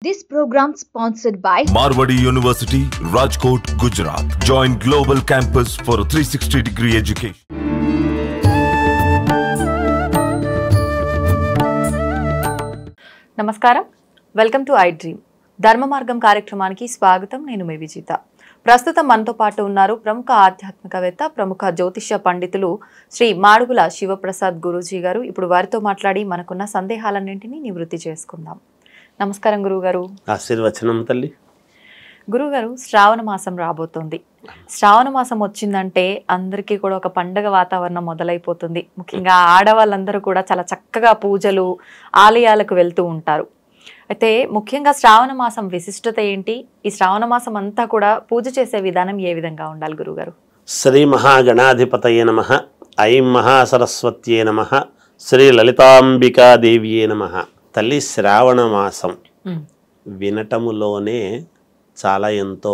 This program sponsored by Marwadi University, Rajkot, Gujarat. Join Global Campus for a 360-degree education. నమస్కారం, welcome to I dream. ధర్మ మార్గం కార్యక్రమానికి స్వాగతం. నేను మీ విజిత. ప్రస్తుతం మనతో పాటు ఉన్నారు ప్రముఖ ఆధ్యాత్మికవేత్త, ప్రముఖ జ్యోతిష పండితులు శ్రీ మాడుగుల శివప్రసాద్ గురూజీ గారు. ఇప్పుడు వారితో మాట్లాడి మనకున్న సందేహాలన్నింటినీ నివృత్తి చేసుకుందాం. నమస్కారం గురువుగారు. ఆశీర్వచనం తల్లి. గురువుగారు, శ్రావణ మాసం రాబోతోంది. శ్రావణ మాసం వచ్చిందంటే అందరికీ కూడా ఒక పండగ వాతావరణం మొదలైపోతుంది. ముఖ్యంగా ఆడవాళ్ళందరూ కూడా చాలా చక్కగా పూజలు, ఆలయాలకు వెళ్తూ ఉంటారు. అయితే ముఖ్యంగా శ్రావణ మాసం విశిష్టత ఏంటి? ఈ శ్రావణ మాసం అంతా కూడా పూజ చేసే విధానం ఏ విధంగా ఉండాలి గురువుగారు? శ్రీ మహాగణాధిపతయే నమః. ఐం మహాసరస్వత్యే నమః. శ్రీ లలితాంబికాదేవియే నమః. తల్లి, శ్రావణ మాసం వినటములోనే చాలా ఎంతో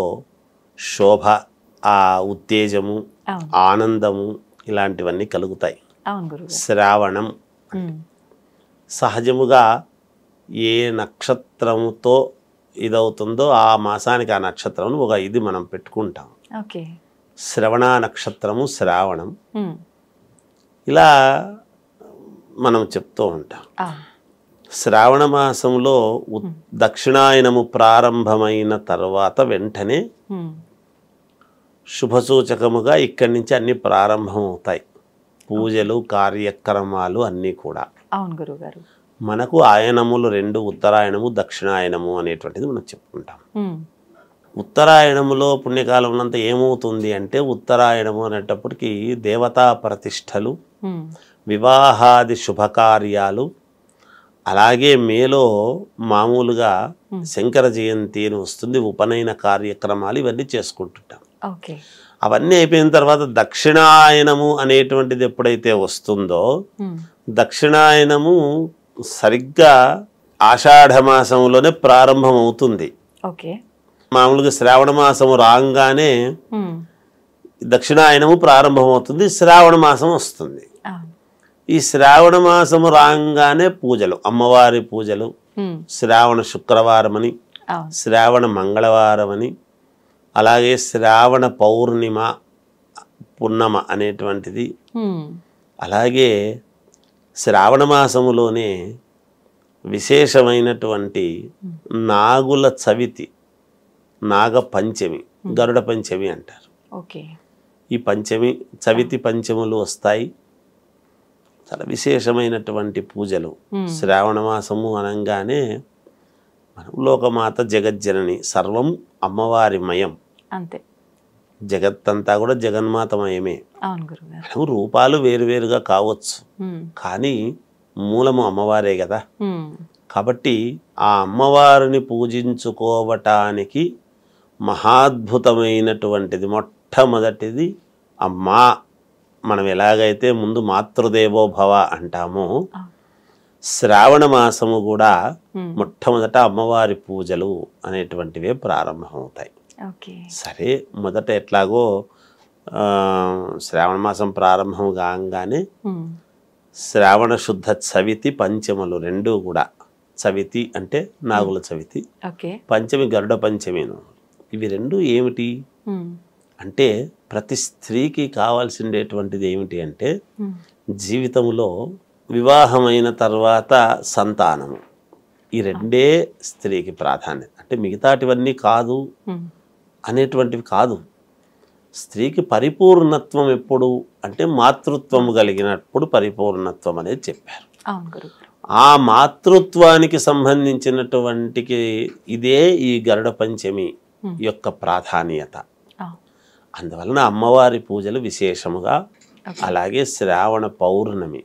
శోభ, ఆ ఉత్తేజము, ఆనందము ఇలాంటివన్నీ కలుగుతాయి. శ్రావణం సహజముగా ఏ నక్షత్రముతో ఇదవుతుందో ఆ మాసానికి ఆ నక్షత్రం ఒక ఇది మనం పెట్టుకుంటాం. శ్రవణ నక్షత్రము, శ్రావణం, ఇలా మనం చెప్తూ ఉంటాం. శ్రావణ మాసంలో దక్షిణాయనము ప్రారంభమైన తర్వాత వెంటనే శుభసూచకముగా ఇక్కడి నుంచి అన్ని ప్రారంభమవుతాయి. పూజలు, కార్యక్రమాలు అన్నీ కూడా. అవును గురుగారు. మనకు ఆయనములు రెండు, ఉత్తరాయణము, దక్షిణాయనము అనేటువంటిది మనం చెప్పుకుంటాం. ఉత్తరాయణములో పుణ్యకాలంలో అంతా ఏమవుతుంది అంటే, ఉత్తరాయణము అనేటప్పటికీ దేవతా ప్రతిష్టలు, వివాహాది శుభకార్యాలు, అలాగే మేలో మామూలుగా శంకర జయంతి అని వస్తుంది, ఉపనయన కార్యక్రమాలు, ఇవన్నీ చేసుకుంటుంటాం. అవన్నీ అయిపోయిన తర్వాత దక్షిణాయనము అనేటువంటిది ఎప్పుడైతే వస్తుందో, దక్షిణాయనము సరిగ్గా ఆషాఢ మాసంలోనే ప్రారంభం అవుతుంది. మామూలుగా శ్రావణ మాసము రాగానే దక్షిణాయనము ప్రారంభమవుతుంది, శ్రావణ మాసం వస్తుంది. ఈ శ్రావణ మాసము రాగానే పూజలు, అమ్మవారి పూజలు, శ్రావణ శుక్రవారం అని, శ్రావణ మంగళవారం అని, అలాగే శ్రావణ పౌర్ణిమ, పున్నమ అనేటువంటిది. అలాగే శ్రావణ మాసములోనే విశేషమైనటువంటి నాగుల చవితి, నాగ పంచమి, గరుడ పంచమి అంటారు. ఈ పంచమి, చవితి పంచములు వస్తాయి. చాలా విశేషమైనటువంటి పూజలు. శ్రావణ మాసము అనగానే మనం లోకమాత జగజ్జనని, సర్వం అమ్మవారి మయం, అంతే. జగత్తంతా కూడా జగన్మాతమయమే. రూపాలు వేరువేరుగా కావచ్చు, కానీ మూలము అమ్మవారే కదా. కాబట్టి ఆ అమ్మవారిని పూజించుకోవటానికి మహాద్భుతమైనటువంటిది మొట్టమొదటిది అమ్మా. మనం ఎలాగైతే ముందు మాతృదేవో భవ అంటామో, శ్రావణ మాసము కూడా మొట్టమొదట అమ్మవారి పూజలు అనేటువంటివే ప్రారంభమవుతాయి. సరే, మొదట ఎట్లాగో శ్రావణ మాసం ప్రారంభం కాగానే శ్రావణ శుద్ధ చవితి, పంచములు రెండూ కూడా. చవితి అంటే నాగుల చవితి, పంచమి గరుడ పంచమిను. ఇవి రెండు ఏమిటి అంటే, ప్రతి స్త్రీకి కావాల్సిండేటువంటిది ఏమిటి అంటే, జీవితంలో వివాహమైన తర్వాత సంతానము, ఈ రెండే స్త్రీకి ప్రాధాన్యత. అంటే మిగతాటివన్నీ కాదు అనేటువంటివి కాదు. స్త్రీకి పరిపూర్ణత్వం ఎప్పుడు అంటే మాతృత్వము కలిగినప్పుడు పరిపూర్ణత్వం అనేది చెప్పారు. ఆ మాతృత్వానికి సంబంధించినటువంటి ఇదే ఈ గరుడ పంచమి యొక్క ప్రాధాన్యత. అందువలన అమ్మవారి పూజలు విశేషముగా. అలాగే శ్రావణ పౌర్ణమి,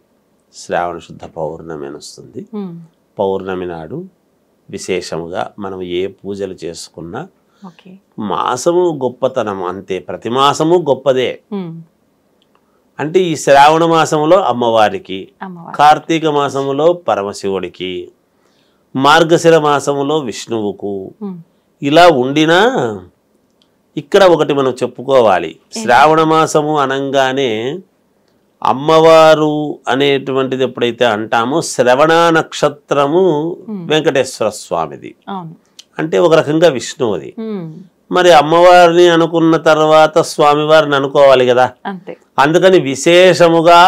శ్రావణ శుద్ధ పౌర్ణమి అని వస్తుంది. పౌర్ణమి నాడు విశేషముగా మనం ఏ పూజలు చేసుకున్నా, మాసము గొప్పతనం అంతే, ప్రతి మాసము గొప్పదే. అంటే ఈ శ్రావణ మాసములో అమ్మవారికి, కార్తీక మాసములో పరమశివుడికి, మార్గశిర మాసములో విష్ణువుకు, ఇలా ఉండినా ఇక్కడ ఒకటి మనం చెప్పుకోవాలి. శ్రావణ మాసము అనంగానే అమ్మవారు అనేటువంటిది ఎప్పుడైతే అంటామో, శ్రవణ నక్షత్రము వెంకటేశ్వర స్వామిది. అంటే ఒక రకంగా విష్ణువు అది. ఉమ్, మరి అమ్మవారిని అనుకున్న తర్వాత స్వామివారిని అనుకోవాలి కదా. అంతే. అందుకని విశేషముగా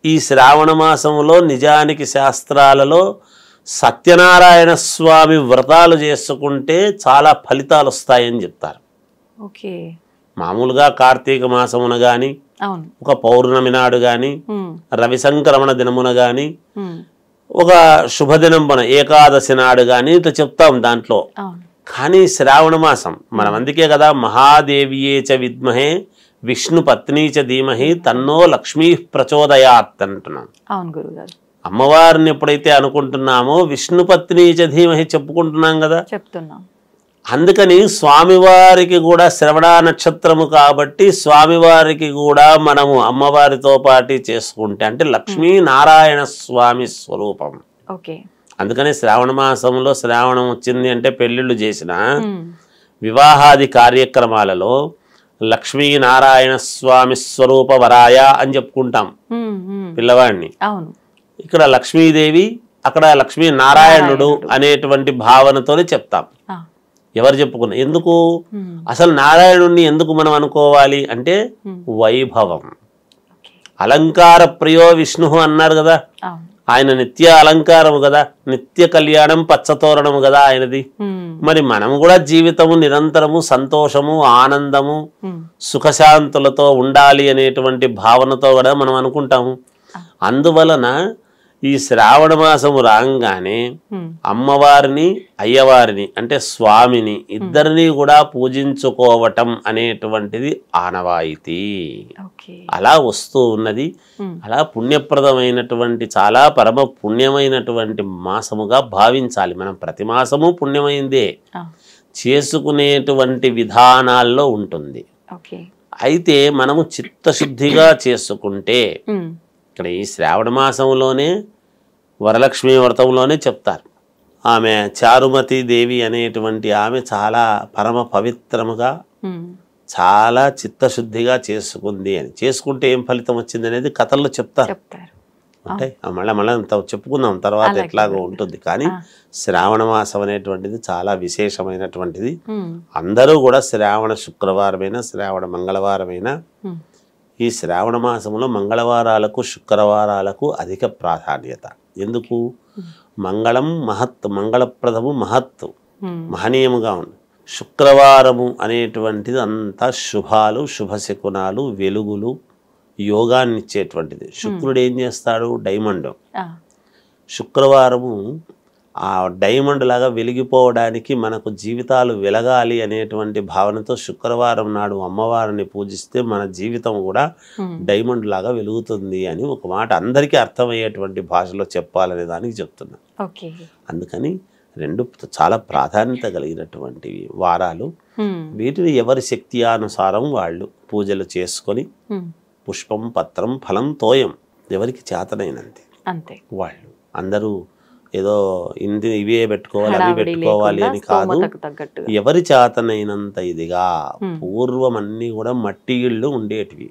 ఈ శ్రావణ మాసములో నిజానికి శాస్త్రాలలో సత్యనారాయణ స్వామి వ్రతాలు చేసుకుంటే చాలా ఫలితాలు వస్తాయని చెప్తారు. ఓకే. మామూలుగా కార్తీక మాసమున కానీ, అవును. ఒక పౌర్ణమి నాడు కానీ, ఉమ్, రవి సంక్రమణ దినమున కానీ, ఉమ్, ఒక శుభదినంబన ఏకాదశి నాడు కానీ ఇట్లా చెప్తాం దాంట్లో. అవును. కానీ శ్రావణ మాసం మనం అందుకే కదా మహాదేవియే చ విద్మహే విష్ణు పత్నీ చ ధీమహి తన్నో లక్ష్మీ ప్రచోదయాత్ అంటున్నాం. అవును గురుగారు. అమ్మవారిని ఎప్పుడైతే అనుకుంటున్నామో విష్ణు పత్నీ చ ధీమహి చెప్పుకుంటున్నాం కదా. చెప్తున్నాం. అందుకని స్వామివారికి కూడా శ్రవణ నక్షత్రము కాబట్టి స్వామివారికి కూడా మనము అమ్మవారితో పాటు చేసుకుంటే అంటే లక్ష్మీనారాయణ స్వామి స్వరూపం. ఓకే. అందుకని శ్రావణ మాసంలో శ్రావణం వచ్చింది అంటే పెళ్ళిళ్ళు చేసిన ఉమ్, వివాహాది కార్యక్రమాలలో లక్ష్మీనారాయణ స్వామి స్వరూప వరాయ అని చెప్పుకుంటాం ఉమ్, ఉమ్, పిల్లవాడిని. అవును. ఇక్కడ లక్ష్మీదేవి అక్కడ లక్ష్మీనారాయణుడు అనేటువంటి భావనతోనే చెప్తాం. ఆ, ఎవరు చెప్పుకున్నా ఎందుకు ఉమ్, అసలు నారాయణుడిని ఎందుకు మనం అనుకోవాలి అంటే వైభవం. ఓకే. అలంకార ప్రియో విష్ణు అన్నారు కదా. అవును. ఆయన నిత్య అలంకారము కదా, నిత్య కళ్యాణం పచ్చతోరణము కదా ఆయనది. ఉమ్, మరి మనం కూడా జీవితము నిరంతరము సంతోషము ఆనందము ఉమ్, సుఖశాంతులతో ఉండాలి అనేటువంటి భావనతో కూడా మనం అనుకుంటాము. అందువలన ఈ శ్రావణ మాసము రాగానే ఉమ్, అమ్మవారిని అయ్యవారిని అంటే స్వామిని ఇద్దరిని కూడా పూజించుకోవటం అనేటువంటిది ఆనవాయితీ. ఓకే. అలా వస్తూ ఉన్నది. ఉమ్, అలా పుణ్యప్రదమైనటువంటి చాలా పరమ పుణ్యమైనటువంటి మాసముగా భావించాలి మనం. ప్రతి మాసము పుణ్యమైందే, ఆ, చేసుకునేటువంటి విధానాల్లో ఉంటుంది. ఓకే. అయితే మనము చిత్తశుద్ధిగా చేసుకుంటే ఉమ్, ఇక్కడ ఈ శ్రావణ మాసంలోనే వరలక్ష్మి వ్రతంలోనే చెప్తారు. ఆమె చారుమతి దేవి అనేటువంటి ఆమె చాలా పరమ పవిత్రముగా ఉమ్, చాలా చిత్తశుద్ధిగా చేసుకుంది అని. చేసుకుంటే ఏం ఫలితం వచ్చింది అనేది కథల్లో చెప్తారు. చెప్తారు. అంటే మళ్ళీ చెప్పుకుందాం తర్వాత అలాగే. ఎట్లాగో ఉంటుంది. కానీ శ్రావణ మాసం అనేటువంటిది చాలా విశేషమైనటువంటిది. ఉమ్, అందరూ కూడా శ్రావణ శుక్రవారమైనా శ్రావణ మంగళవారమైనా ఉమ్, ఈ శ్రావణ మాసంలో మంగళవారాలకు శుక్రవారాలకు అధిక ప్రాధాన్యత. ఎందుకు? మంగళం మహత్, మంగళప్రదము మహత్తు, ఉమ్, మహనీయముగా ఉంది. శుక్రవారము అనేటువంటిది అంతా శుభాలు, శుభశకునాలు, వెలుగులు, యోగాన్ని ఇచ్చేటువంటిది. శుక్రుడు ఏం చేస్తాడు? డైమండ్. ఆ, శుక్రవారము ఆ డైమండ్ లాగా వెలిగిపోవడానికి మనకు జీవితాలు వెలగాలి అనేటువంటి భావనతో శుక్రవారం నాడు అమ్మవారిని పూజిస్తే మన జీవితం కూడా డైమండ్ లాగా వెలుగుతుంది అని ఒక మాట అందరికీ అర్థమయ్యేటువంటి భాషలో చెప్పాలనే దానికి చెప్తున్నా. ఓకే. అందుకని రెండు చాలా ప్రాధాన్యత కలిగినటువంటి వారాలు. వీటిని ఎవరి శక్తి అనుసారం వాళ్ళు పూజలు చేసుకొని పుష్పం పత్రం ఫలం తోయం ఎవరికి చేతనైనంతే అంతే. వాళ్ళు అందరూ ఏదో ఇవే పెట్టుకోవాలి అవి పెట్టుకోవాలి అని కాదు. ఎవరి చేతనైనంత ఇదిగా. పూర్వం అన్నీ కూడా మట్టి ఇళ్ళు ఉండేటివి.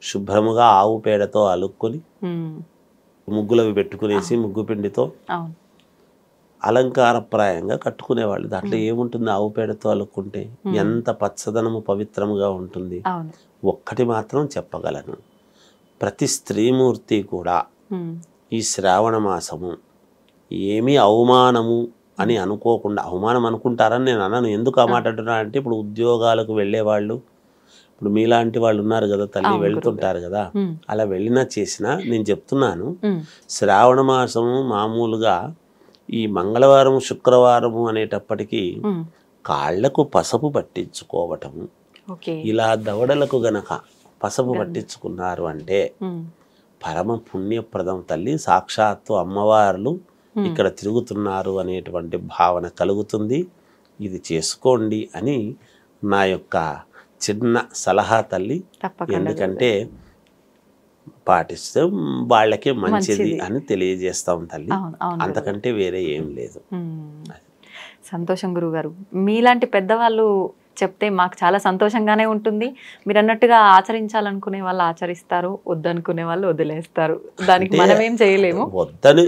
శుభ్రముగా ఆవు పేడతో అలుక్కొని ముగ్గులవి పెట్టుకునేసి ముగ్గు పిండితో అలంకారప్రాయంగా కట్టుకునేవాళ్ళు. దాంట్లో ఏముంటుంది? ఆవు పేడతో అలుక్కుంటే ఎంత పచ్చదనము పవిత్రముగా ఉంటుంది. ఒక్కటి మాత్రం చెప్పగలను, ప్రతి స్త్రీమూర్తి కూడా ఈ శ్రావణ మాసము ఏమీ అవమానము అని అనుకోకుండా, అవమానం అనుకుంటారని నేను అన్నాను. ఎందుకు ఆ మాట అంటున్నా అంటే ఇప్పుడు ఉద్యోగాలకు వెళ్ళేవాళ్ళు, ఇప్పుడు మీలాంటి వాళ్ళు ఉన్నారు కదా తల్లి, వెళ్తుంటారు కదా, అలా వెళ్ళినా చేసినా నేను చెప్తున్నాను, శ్రావణ మాసము మామూలుగా ఈ మంగళవారం శుక్రవారము అనేటప్పటికీ కాళ్లకు పసుపు పట్టించుకోవటము, ఇలా దవడలకు గనక పసుపు పట్టించుకున్నారు అంటే పరమ పుణ్యప్రదం. తల్లి సాక్షాత్తు అమ్మవార్లు ఇక్కడ తిరుగుతున్నారు అనేటువంటి భావన కలుగుతుంది. ఇది చేసుకోండి అని నా యొక్క చిన్న సలహా తల్లి. ఎందుకంటే పాటిస్తే వాళ్ళకే మంచిది అని తెలియజేస్తాం తల్లి, అంతకంటే వేరే ఏం లేదు. సంతోషం గురుగారు. మీలాంటి పెద్దవాళ్ళు చెప్తే మాకు చాలా సంతోషంగానే ఉంటుంది. మీరు అన్నట్టుగా ఆచరించాలనుకునే వాళ్ళు ఆచరిస్తారు, వద్దనుకునే వాళ్ళు వదిలేస్తారు. దానికి మనం ఏం చేయలేము. వద్దని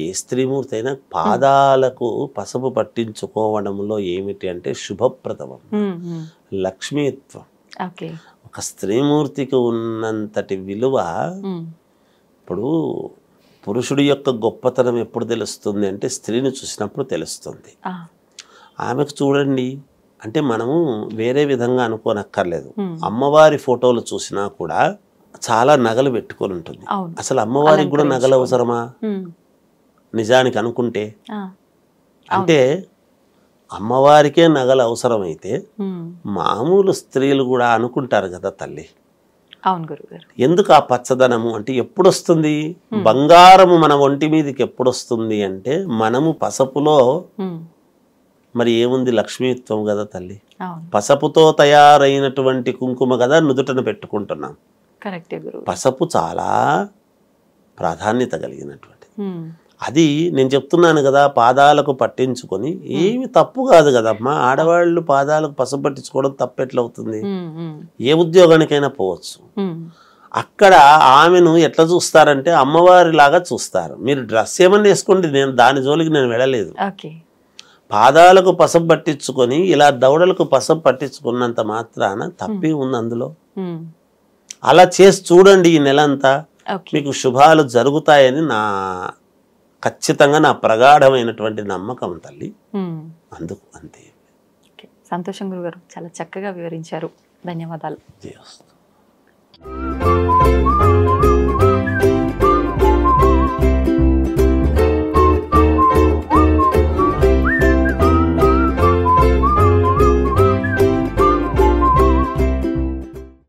ఏ స్త్రీమూర్తి అయినా పాదాలకు పసుపు పట్టించుకోవడంలో ఏమిటి అంటే శుభప్రదం, లక్ష్మీత్వం. ఓకే. ఒక స్త్రీమూర్తికి ఉన్నంతటి విలువ ఇప్పుడు పురుషుడి యొక్క గొప్పతనం ఎప్పుడు తెలుస్తుంది అంటే స్త్రీని చూసినప్పుడు తెలుస్తుంది. ఆమెకు చూడండి అంటే మనము వేరే విధంగా అనుకోనక్కర్లేదు. అమ్మవారి ఫోటోలు చూసినా కూడా చాలా నగలు పెట్టుకొని ఉంటుంది. అసలు అమ్మవారికి కూడా నగలు అవసరమా నిజానికి అనుకుంటే? అంటే అమ్మవారికే నగలు అవసరమైతే మామూలు స్త్రీలు కూడా అనుకుంటారు కదా తల్లి. అవును గురుగారు. ఎందుకు ఆ పచ్చదనము అంటే ఎప్పుడు వస్తుంది? బంగారము మన ఒంటి మీదకి ఎప్పుడు వస్తుంది అంటే మనము పసుపులో మరి ఏముంది? లక్ష్మీత్వం కదా తల్లి. పసుపుతో తయారైనటువంటి కుంకుమ కదా నుదుటను పెట్టుకుంటున్నాం. పసుపు చాలా ప్రాధాన్యత కలిగినటువంటి అది. నేను చెప్తున్నాను కదా, పాదాలకు పట్టించుకొని ఏమి తప్పు కాదు కదమ్మా. ఆడవాళ్ళు పాదాలకు పసుపు పట్టించుకోవడం తప్పెట్లవుతుంది? ఏ ఉద్యోగానికైనా పోవచ్చు. అక్కడ ఆమెను ఎట్లా చూస్తారంటే అమ్మవారి లాగా చూస్తారు. మీరు డ్రెస్ ఏమన్నా వేసుకోండి, నేను దాని జోలికి నేను వెళ్ళలేదు. పాదాలకు పసుపు పట్టించుకొని ఇలా దవడలకు పసుపు పట్టించుకున్నంత మాత్రాన తప్పి ఉంది అందులో? అలా చేసి చూడండి ఈ నెలంతా, మీకు శుభాలు జరుగుతాయని ఖచ్చితంగా నా ప్రగాఢమైనటువంటి నమ్మకం తల్లి. అందుకు అంతే. సంతోషం గురుగారు, చాలా చక్కగా వివరించారు. ధన్యవాదాలు. జయ.